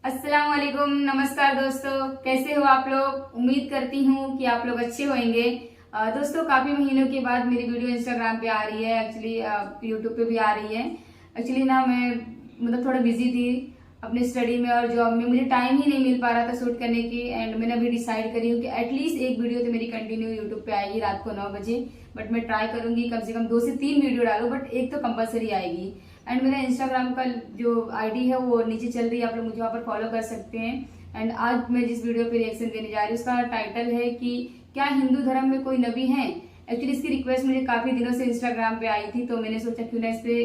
अस्सलाम वालेकुम, नमस्कार दोस्तों, कैसे हो आप लोग। उम्मीद करती हूँ कि आप लोग अच्छे होंगे। दोस्तों काफी महीनों के बाद मेरी वीडियो इंस्टाग्राम पे आ रही है, एक्चुअली यूट्यूब पे भी आ रही है। एक्चुअली ना मैं मतलब थोड़ा बिजी थी अपने स्टडी में और जॉब में, मुझे टाइम ही नहीं मिल पा रहा था शूट करने की। एंड मैंने अभी डिसाइड करी हूँ कि एटलीस्ट एक वीडियो तो मेरी कंटिन्यू यूट्यूब पे आएगी रात को 9 बजे। बट मैं ट्राई करूंगी कम से कम 2 से 3 वीडियो डालूं, बट एक तो कंपलसरी आएगी। एंड मेरा इंस्टाग्राम का जो आईडी है वो नीचे चल रही है, आप लोग मुझे वहाँ पर फॉलो कर सकते हैं। एंड आज मैं जिस वीडियो पे रिएक्शन देने जा रही हूँ उसका टाइटल है कि क्या हिंदू धर्म में कोई नबी है। एक्चुअली इसकी रिक्वेस्ट मुझे काफी दिनों से इंस्टाग्राम पे आई थी, तो मैंने सोचा क्यों ना इस पे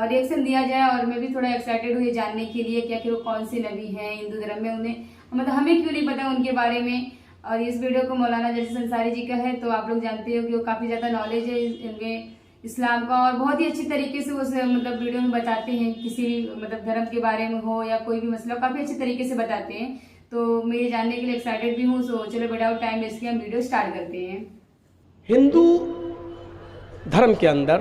रिएक्शन दिया जाए। और मैं भी थोड़ा एक्साइटेड हुई जानने के लिए क्या कि वो कौन से नबी हैं हिंदू धर्म में, उन्हें मतलब हमें क्यों नहीं पता उनके बारे में। और इस वीडियो को मौलाना जैसे अंसारी जी का है, तो आप लोग जानते हो कि वो काफी ज्यादा नॉलेज है इनमें इस्लाम का, और बहुत ही अच्छी तरीके से उस मतलब वीडियो में बताते हैं, किसी मतलब धर्म के बारे में हो या कोई भी मसला काफी अच्छे तरीके से बताते हैं। तो मैं ये जानने के लिए एक्साइटेड भी हूँ। सो चलो विदाउट टाइम वेस्ट किए हम वीडियो स्टार्ट करते हैं। हिंदू धर्म के अंदर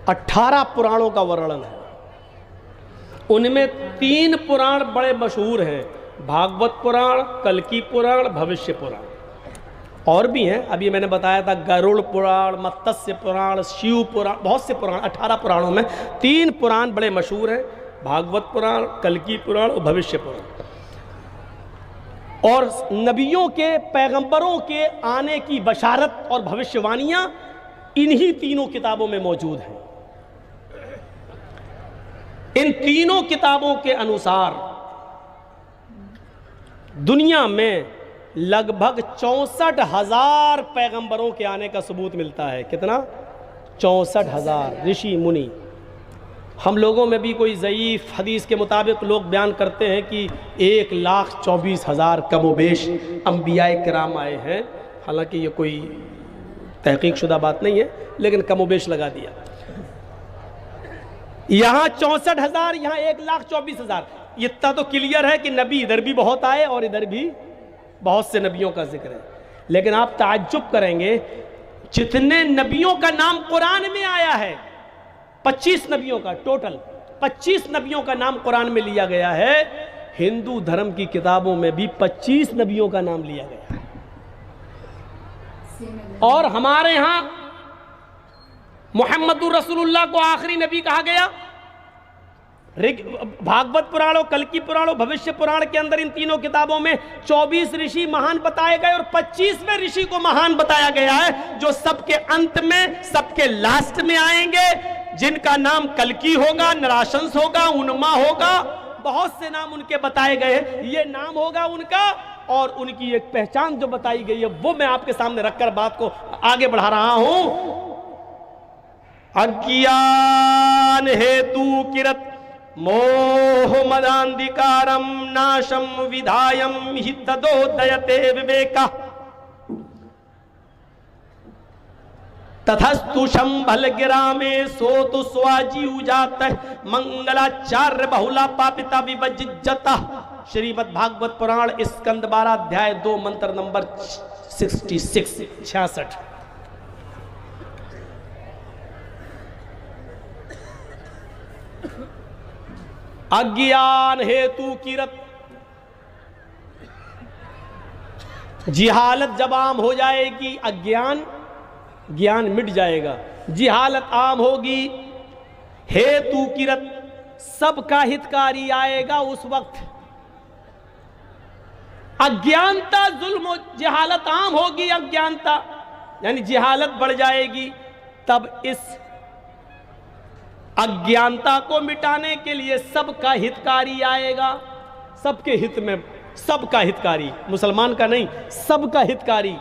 18 पुराणों का वर्णन है। उनमें 3 पुराण बड़े मशहूर हैं, भागवत पुराण, कल्की पुराण, भविष्य पुराण। और भी हैं, अभी मैंने बताया था गरुड़ पुराण, मत्स्य पुराण, शिव पुराण, बहुत से पुराण। 18 पुराणों में 3 पुराण बड़े मशहूर हैं, भागवत पुराण, कल्की पुराण और भविष्य पुराण। और नबियों के, पैगंबरों के आने की बशारत और भविष्यवाणियां इन्हीं तीनों किताबों में मौजूद हैं। इन तीनों किताबों के अनुसार दुनिया में लगभग 64,000 पैगंबरों के आने का सबूत मिलता है। कितना? 64,000 ऋषि मुनि। हम लोगों में भी कोई ज़ईफ़ हदीस के मुताबिक लोग बयान करते हैं कि 1,24,000 कमोबेश अंबियाए किराम आए हैं। हालांकि ये कोई तहकीक शुदा बात नहीं है, लेकिन कमोबेश लगा दिया। यहाँ 64,000, यहाँ 1,24,000। इतना तो क्लियर है कि नबी इधर भी बहुत आए और इधर भी बहुत से नबियों का जिक्र है। लेकिन आप ताज्जुब करेंगे, जितने नबियों का नाम कुरान में आया है, 25 नबियों का, टोटल 25 नबियों का नाम कुरान में लिया गया है। हिंदू धर्म की किताबों में भी 25 नबियों का नाम लिया गया है। और हमारे यहां मुहम्मदुर रसूलुल्लाह को आखिरी नबी कहा गया। भागवत पुराण और कल्की पुराण और भविष्य पुराण के अंदर इन तीनों किताबों में 24 ऋषि महान बताए गए और 25वें ऋषि को महान बताया गया है, जो सबके अंत में, सबके लास्ट में आएंगे, जिनका नाम कल्की होगा, नराशंस होगा, उन्मा होगा, बहुत से नाम उनके बताए गए हैं। ये नाम होगा उनका, और उनकी एक पहचान जो बताई गई है वो मैं आपके सामने रखकर बात को आगे बढ़ा रहा हूं। अज्ञान हेतु किरत मोह मदांधिकारम नाशम विधायम हि तदोदयते विवेका तथस्तु शंभल गिरा में सो तो स्वाजी उजात मंगलाचार्य बहुला पापिता विभजिज्जता। श्रीमद् भागवत पुराण स्कंद 12 अध्याय 2 मंत्र नंबर 66। अज्ञान हेतु किरत, जिहालत जब आम हो जाएगी, ज्ञान मिट जाएगा, जिहालत आम होगी। हेतु किरत, सबका हितकारी आएगा उस वक्त। अज्ञानता, जुल्म, जिहालत आम होगी, अज्ञानता यानी जिहालत बढ़ जाएगी। तब इस अज्ञानता को मिटाने के लिए सबका हितकारी आएगा। सबके हित में, सबका हितकारी, मुसलमान का नहीं, सबका हितकारी।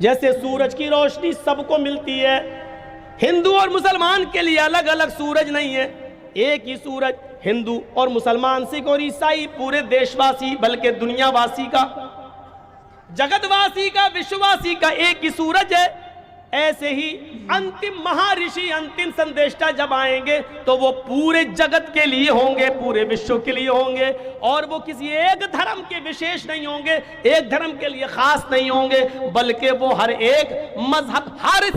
जैसे सूरज की रोशनी सबको मिलती है, हिंदू और मुसलमान के लिए अलग अलग सूरज नहीं है, एक ही सूरज। हिंदू और मुसलमान, सिख और ईसाई, पूरे देशवासी बल्कि दुनियावासी का, जगतवासी का, विश्ववासी का एक ही सूरज है। ऐसे ही अंतिम महर्षि, अंतिम संदेष्टा जब आएंगे तो वो पूरे जगत के लिए होंगे, पूरे विश्व के लिए होंगे, और वो किसी एक धर्म के विशेष नहीं होंगे, एक धर्म के लिए खास नहीं होंगे, बल्कि वो हर एक मजहब, हर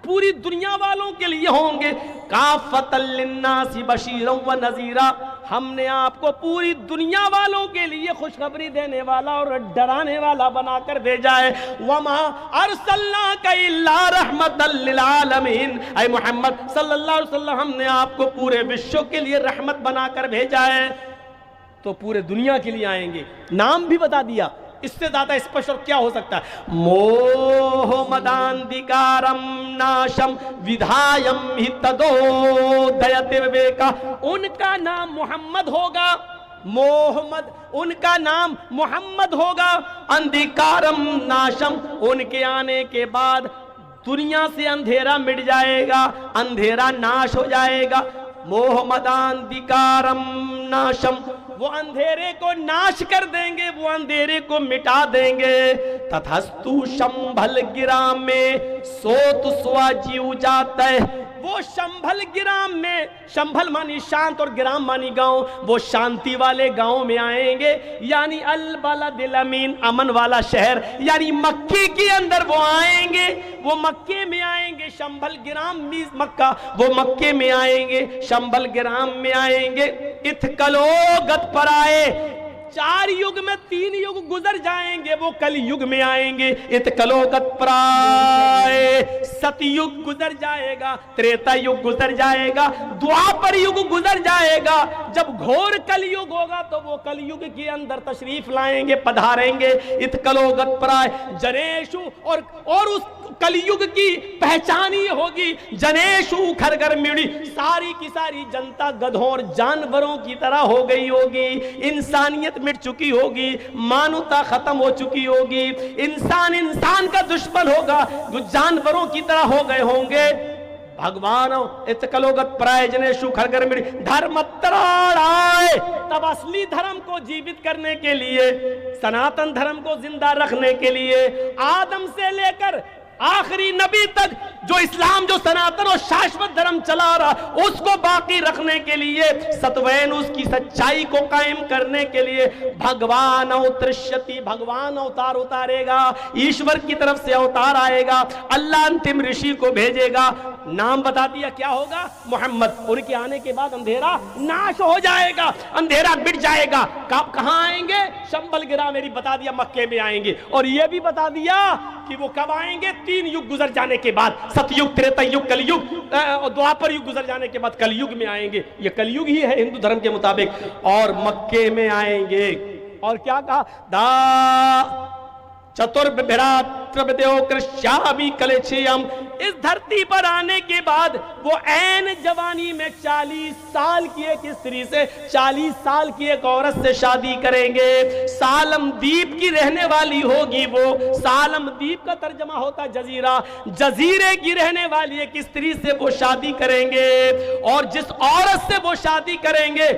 पूरी दुनिया वालों के लिए होंगे। काफतल लिन्नासी बशीरन व नज़ीरा, हमने आपको पूरी दुनिया वालों के लिए खुशखबरी देने वाला और डराने वाला बनाकर भेजा है। वमा अरसलनाका इल्ला रहमतल लिल आलमीन, ऐ मोहम्मद सल्लल्लाहु अलैहि वसल्लम हमने आपको पूरे विश्व के लिए रहमत बनाकर भेजा है। तो पूरे दुनिया के लिए आएंगे, नाम भी बता दिया, इससे ज्यादा स्पष्ट और क्या हो सकता है। मोह मदांधिकारम नाशम विधायम हि तदोदयते विवेका, उनका नाम मोहम्मद होगा, मोहम्मद उनका नाम मोहम्मद होगा। अंधिकारम नाशम, उनके आने के बाद दुनिया से अंधेरा मिट जाएगा, अंधेरा नाश हो जाएगा। मोहम्मदांधिकारम नाशम, वो अंधेरे को नाश कर देंगे, वो अंधेरे को मिटा देंगे। तथस्तु शंभल गिराम में सोत स्वाजीव जाता है, वो शंभल गिराम में, शंभल मानी शांत और गिराम मानी गांव, वो शांति वाले गांव में आएंगे, यानी अल बलदिल अमीन, अमन वाला शहर, यानी मक्के के अंदर वो आएंगे, वो मक्के में आएंगे। शंभल गिराम मीज मक्का, वो मक्के में आएंगे, शंभल गिराम में आएंगे। इथकलो गत पर आए, 4 युग में 3 युग गुजर जाएंगे, वो कल युग में आएंगे। इतकलोगत प्राय, सतयुग गुजर जाएगा, त्रेता युग गुजर जाएगा, द्वापर युग गुजर जाएगा। जब घोर कलयुग होगा तो वो कलयुग के अंदर तशरीफ लाएंगे, पधारेंगे। इतकलोगत प्राय जनेशु, और उस कलयुग की पहचान ये होगी, जनेशु खरगर मिड़ी, सारी की सारी जनता गधों और जानवरों की तरह हो गई होगी। इंसानियत मिट चुकी होगी, मानवता खत्म हो चुकी होगी, इंसान इंसान का दुश्मन होगा, जो जानवरों की तरह हो गए होंगे। भगवान इतकलोगत प्राय जनेशु खरगर मिड़ी, धर्मत्राणाय, तब असली धर्म को जीवित करने के लिए, सनातन धर्म को जिंदा रखने के लिए, आदम से लेकर आखिरी नबी तक जो इस्लाम, जो सनातन और शाश्वत धर्म चला रहा, उसको बाकी रखने के लिए, सत्वैन उसकी सच्चाई को कायम करने के लिए भगवान अवतरिष्यति, भगवान अवतार उतारेगा, ईश्वर की तरफ से अवतार आएगा, अल्लाह अंतिम ऋषि को भेजेगा। नाम बता दिया क्या होगा, मोहम्मद। उनके आने के बाद अंधेरा नाश हो जाएगा, अंधेरा मिट जाएगा। कहां आएंगे, शंभल गिरा मेरी बता दिया, मक्के में आएंगे। और यह भी बता दिया कि वो कब आएंगे, 3 युग गुजर जाने के बाद, सतयुग, त्रेता युग, कलयुग, द्वापर युग गुजर जाने के बाद कलयुग में आएंगे। ये कलयुग ही है हिंदू धर्म के मुताबिक, और मक्के में आएंगे। और क्या कहा, दा चतुर्भ्रातृदेव कृष्यामि कलेच्छेयम, इस धरती पर आने के बाद वो ऐन जवानी में 40 साल की एक स्त्री से, 40 साल की एक औरत से शादी करेंगे। सालम द्वीप की रहने वाली होगी वो, सालम द्वीप का तर्जमा होता जजीरा, जजीरे की रहने वाली एक स्त्री से वो शादी करेंगे। और जिस औरत से वो शादी करेंगे,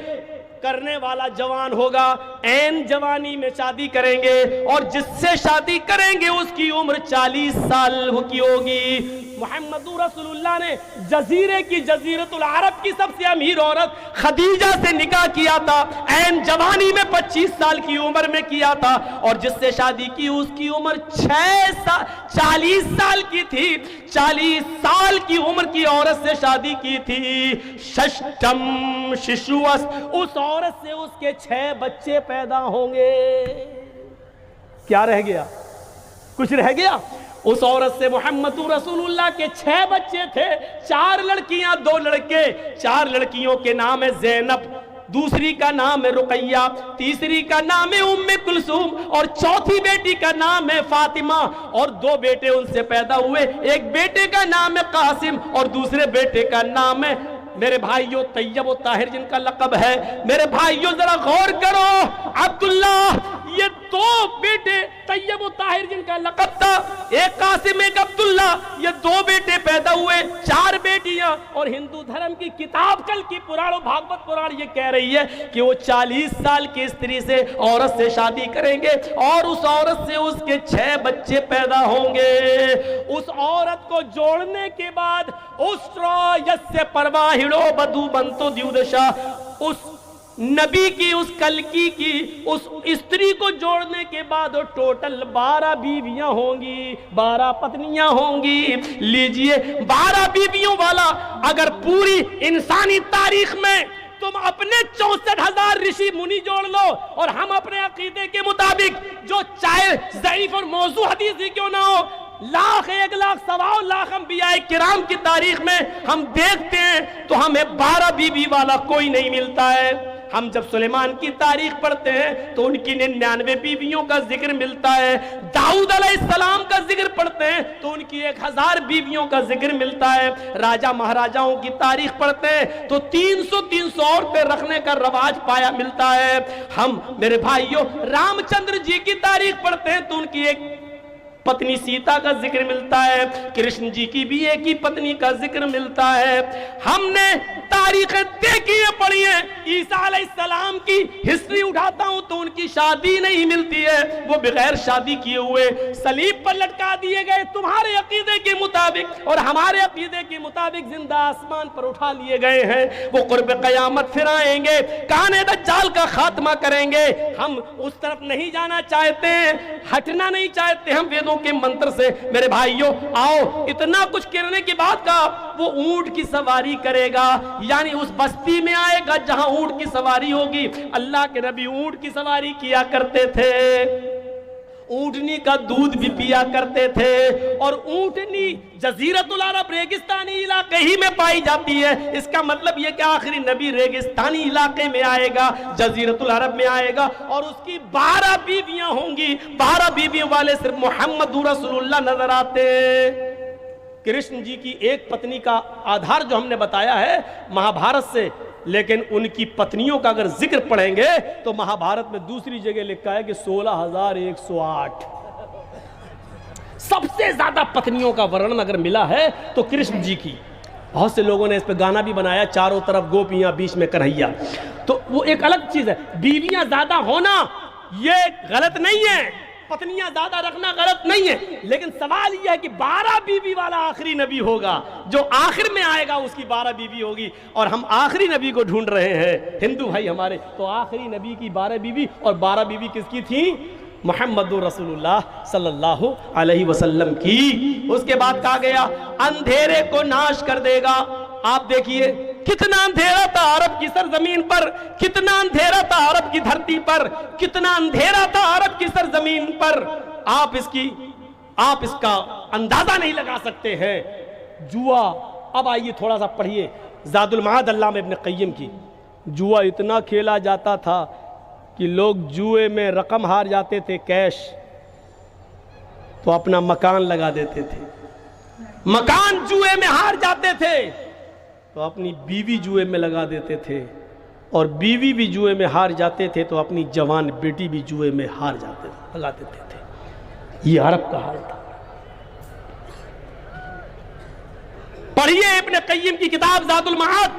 करने वाला जवान होगा, ऐन जवानी में शादी करेंगे, और जिससे शादी करेंगे उसकी उम्र 40 साल की होगी। मोहम्मद रसूलुल्लाह ने जजीरे की, जजीरतुल अरब की सबसे अमीर औरत खदीजा से निकाह किया था, ऐन जवानी में 25 साल की उम्र में किया था। और जिससे शादी की उसकी उम्र 40 साल की थी, 40 साल की उम्र की औरत से शादी की थी। षष्ठम शिशुअस, उस औरत से उसके 6 बच्चे पैदा होंगे। क्या रह गया, कुछ रह गया? उस औरत से मोहम्मद रसूलुल्लाह के 6 बच्चे थे, 4 लड़कियां 2 लड़के। 4 लड़कियों के नाम है ज़ैनब, दूसरी का नाम है रुकैया, तीसरी का नाम है उम्मे कुलसूम, और चौथी बेटी का नाम है फातिमा। और 2 बेटे उनसे पैदा हुए, एक बेटे का नाम है कासिम और दूसरे बेटे का नाम है, मेरे भाइयों, तैयब और ताहिर जिनका लक़ब है। मेरे भाइयों जरा गौर करो, अब्दुल्ला, ये 2 बेटे तैयब और ताहिर जिनका लक़ब था, एक कासिम एक अब्दुल्ला, ये 2 बेटे पैदा हुए, 4 बेटियां। और हिंदू धर्म की किताब कल की पुराण, भागवत पुराण ये कह रही है कि वो 40 साल की स्त्री से, औरत से शादी करेंगे और उस औरत से उसके 6 बच्चे पैदा होंगे। उस औरत को जोड़ने के बाद उस परवाहिड़ो बधु बंतो द्युदशा, उस नबी की, उस कलकी की, उस स्त्री को जोड़ने के बाद टोटल 12 बीवियां होंगी, 12 पत्नियां होंगी। लीजिए, 12 बीवियों वाला अगर पूरी इंसानी तारीख में तुम अपने 64,000 ऋषि मुनि जोड़ लो और हम अपने अकीदे के मुताबिक, जो चाहे ज़ईफ और मौजू हदीस ही क्यों ना हो, लाख, 1 लाख, 1.25 लाख अंबिया किराम की तारीख में हम देखते हैं तो हमें 12 बीवी वाला कोई नहीं मिलता है। हम जब सुलेमान की तारीख पढ़ते हैं तो उनकी 99 बीवियों का जिक्र मिलता है। दाऊद अलैहिस्सलाम का जिक्र पढ़ते हैं तो उनकी 1000 बीवियों का जिक्र मिलता है। राजा महाराजाओं की तारीख पढ़ते हैं तो 300 औरतें रखने का रवाज पाया मिलता है। हम मेरे भाइयों रामचंद्र जी की तारीख पढ़ते हैं तो उनकी एक पत्नी सीता का जिक्र मिलता है। कृष्ण जी की भी एक ही पत्नी का जिक्र मिलता है। हमने तारीखें देखी है, पढ़ी है। ईसा अलैहिस्सलाम की हिस्ट्री उठाता हूं तो उनकी शादी नहीं मिलती है, वो बगैर शादी किए हुए सलीब पर लटका दिए गए तुम्हारे अकीदे के मुताबिक, और हमारे अकीदे के मुताबिक जिंदा आसमान पर उठा लिए गए हैं। वो कुर्ब क़यामत फिर आएंगे, काने दज्जाल का खात्मा करेंगे। हम उस तरफ नहीं जाना चाहते हैं, हटना नहीं चाहते हम वेदों के मंत्र से। मेरे भाइयों आओ, इतना कुछ करने के बाद का वो ऊंट की सवारी करेगा, यानी उस बस्ती में आएगा जहां ऊंट की सवारी होगी। अल्लाह के नबी ऊंट की सवारी किया करते थे, ऊंटनी का दूध भी पिया करते थे, और ऊंटनी जजीरतुल अरब रेगिस्तानी इलाके ही में पाई जाती है। इसका मतलब यह कि आखिरी नबी रेगिस्तानी इलाके में आएगा, जजीरतुल अरब में आएगा, और उसकी 12 बीवियां होंगी। 12 बीवियों वाले सिर्फ मोहम्मद रसूलुल्लाह नजर आते। कृष्ण जी की एक पत्नी का आधार जो हमने बताया है महाभारत से, लेकिन उनकी पत्नियों का अगर जिक्र पढ़ेंगे तो महाभारत में दूसरी जगह लिखा है कि 16,108 सबसे ज्यादा पत्नियों का वर्णन अगर मिला है तो कृष्ण जी की। बहुत से लोगों ने इस पे गाना भी बनाया, चारों तरफ गोपियां बीच में कन्हैया, तो वो एक अलग चीज है। बीवियां ज्यादा होना ये गलत नहीं है, पत्नियां ज्यादा रखना गलत नहीं है, लेकिन सवाल यह है कि 12 बीवी वाला आखिरी नबी होगा, जो आखिर में आएगा उसकी 12 बीवी होगी, और हम आखिरी नबी को ढूंढ रहे हैं हिंदू भाई हमारे। तो आखिरी नबी की 12 बीवी, और 12 बीवी किसकी थी? मोहम्मद रसूलुल्लाह सल्लल्लाहु अलैहि वसल्लम की। उसके बाद कहा गया अंधेरे को नाश कर देगा। आप देखिए कितना अंधेरा था अरब की सरजमीन पर, कितना अंधेरा था अरब की धरती पर, कितना अंधेरा था अरब की सरजमीन पर। आप इसका अंदाजा नहीं लगा सकते हैं। जुआ, अब आइए थोड़ा सा पढ़िए ज़ादुल मआद अल्लामा इब्न क़य्यिम की। जुआ इतना खेला जाता था कि लोग जुए में रकम हार जाते थे कैश, तो अपना मकान लगा देते थे। मकान जुए में हार जाते थे तो अपनी बीवी जुए में लगा देते थे, और बीवी भी जुए में हार जाते थे तो अपनी जवान बेटी भी जुए में हार जाते लगा देते थे। ये अरब का हाल था। पढ़िए इब्न क़य्यिम की किताब ज़ादुल मआद।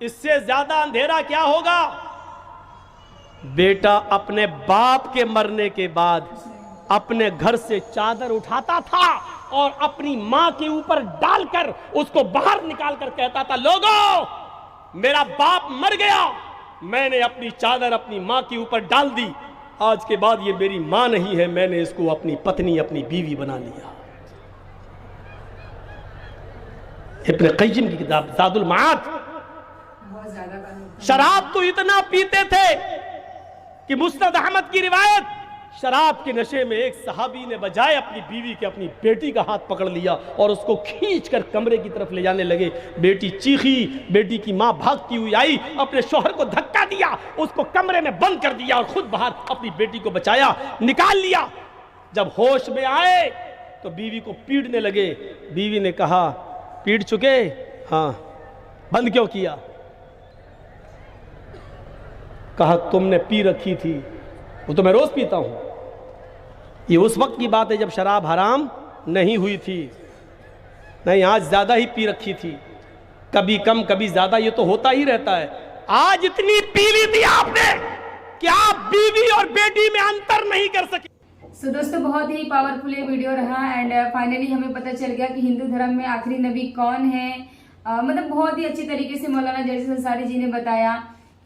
इससे ज्यादा अंधेरा क्या होगा? बेटा अपने बाप के मरने के बाद अपने घर से चादर उठाता था और अपनी मां के ऊपर डालकर उसको बाहर निकालकर कहता था, लोगों मेरा बाप मर गया, मैंने अपनी चादर अपनी मां के ऊपर डाल दी, आज के बाद ये मेरी मां नहीं है, मैंने इसको अपनी पत्नी अपनी बीवी बना लिया। इब्न क़य्यिम की किताब ज़ादुल मआद। शराब तो इतना पीते थे कि मुस्नद अहमद की रिवायत, शराब के नशे में एक सहाबी ने बजाय अपनी बीवी के अपनी बेटी का हाथ पकड़ लिया और उसको खींचकर कमरे की तरफ ले जाने लगे। बेटी चीखी, बेटी की मां भागती हुई आई, अपने शौहर को धक्का दिया, उसको कमरे में बंद कर दिया और खुद बाहर अपनी बेटी को बचाया, निकाल लिया। जब होश में आए तो बीवी को पीटने लगे। बीवी ने कहा, पीट चुके? हाँ। बंद क्यों किया? कहा तुमने पी रखी थी। वो तो मैं रोज पीता हूं। ये उस वक्त की बात है जब शराब हराम नहीं हुई थी। नहीं, आज ज्यादा ही पी रखी थी, कभी कम कभी ज्यादा, ये तो होता ही रहता है। आज इतनी पी ली थी आपने कि आप बीवी और बेटी में अंतर नहीं कर सके। सो दोस्तों, बहुत ही पावरफुल ये वीडियो रहा एंड फाइनली हमें पता चल गया कि हिंदू धर्म में आखिरी नबी कौन है। मतलब बहुत ही अच्छी तरीके से मौलाना जैसे अंसारी जी ने बताया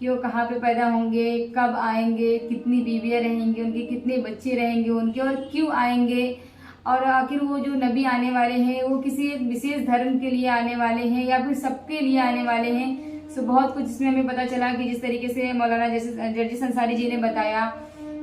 कि वो कहाँ पे पैदा होंगे, कब आएंगे, कितनी बीवियाँ रहेंगी उनके, कितने बच्चे रहेंगे उनके, और क्यों आएंगे, और आखिर वो जो नबी आने वाले हैं वो किसी एक विशेष धर्म के लिए आने वाले हैं या फिर सबके लिए आने वाले हैं। सो बहुत कुछ इसमें हमें पता चला कि जिस तरीके से मौलाना जर्जिस अंसारी जी ने बताया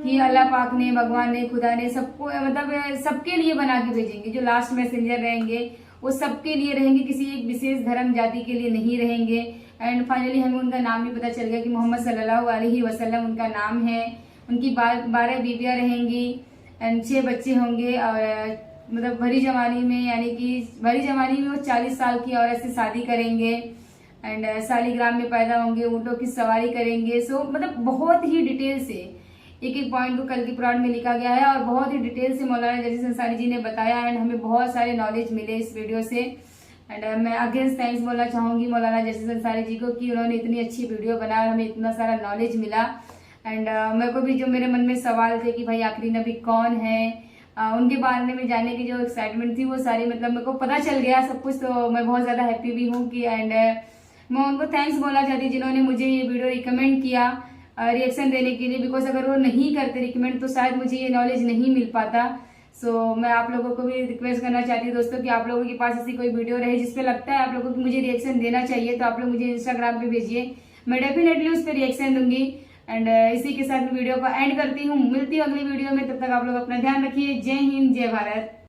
कि अल्लाह पाक ने, भगवान ने, खुदा ने सबको मतलब सबके लिए बना के भेजेंगे। जो लास्ट मैसेंजर रहेंगे वो सबके लिए रहेंगे, किसी एक विशेष धर्म जाति के लिए नहीं रहेंगे। एंड फाइनली हमें उनका नाम भी पता चल गया कि मोहम्मद सल्लल्लाहु अलैहि वसल्लम उनका नाम है। उनकी 12 बीवियां रहेंगी एंड 6 बच्चे होंगे। और मतलब भरी जवानी में, यानी कि भरी जवानी में वो 40 साल की औरत से शादी करेंगे एंड सालिग्राम में पैदा होंगे, ऊँटों की सवारी करेंगे। सो मतलब बहुत ही डिटेल से एक एक पॉइंट को कल्कि पुराण में लिखा गया है और बहुत ही डिटेल से मौलाना जर्जिस अंसारी जी ने बताया। एंड हमें बहुत सारे नॉलेज मिले इस वीडियो से। एंड मैं अगेंस्ट थैंक्स बोलना चाहूंगी मौलाना जर्जिस अंसारी जी को कि उन्होंने इतनी अच्छी वीडियो बनाया और हमें इतना सारा नॉलेज मिला। एंड मेरे को भी जो मेरे मन में सवाल थे कि भाई आखिरी नबी कौन है, उनके बारे में जानने की जो एक्साइटमेंट थी वो सारी मतलब मेरे को पता चल गया सब कुछ। तो मैं बहुत ज़्यादा हैप्पी भी हूँ कि एंड मैं उनको थैंक्स बोलना चाहती जिन्होंने मुझे ये वीडियो रिकमेंड किया रिएक्शन देने के लिए। बिकॉज अगर वो नहीं करते रिकमेंड तो शायद मुझे ये नॉलेज नहीं मिल पाता। सो मैं आप लोगों को भी रिक्वेस्ट करना चाहती हूँ दोस्तों कि आप लोगों के पास ऐसी कोई वीडियो रहे जिसपे लगता है आप लोगों को मुझे रिएक्शन देना चाहिए तो आप लोग मुझे इंस्टाग्राम पे भेजिए, मैं डेफिनेटली उस पर रिएक्शन दूंगी। एंड इसी के साथ मैं वीडियो को एंड करती हूँ। मिलती हूँ अगली वीडियो में, तब तक आप लोग अपना ध्यान रखिए। जय हिंद, जय भारत।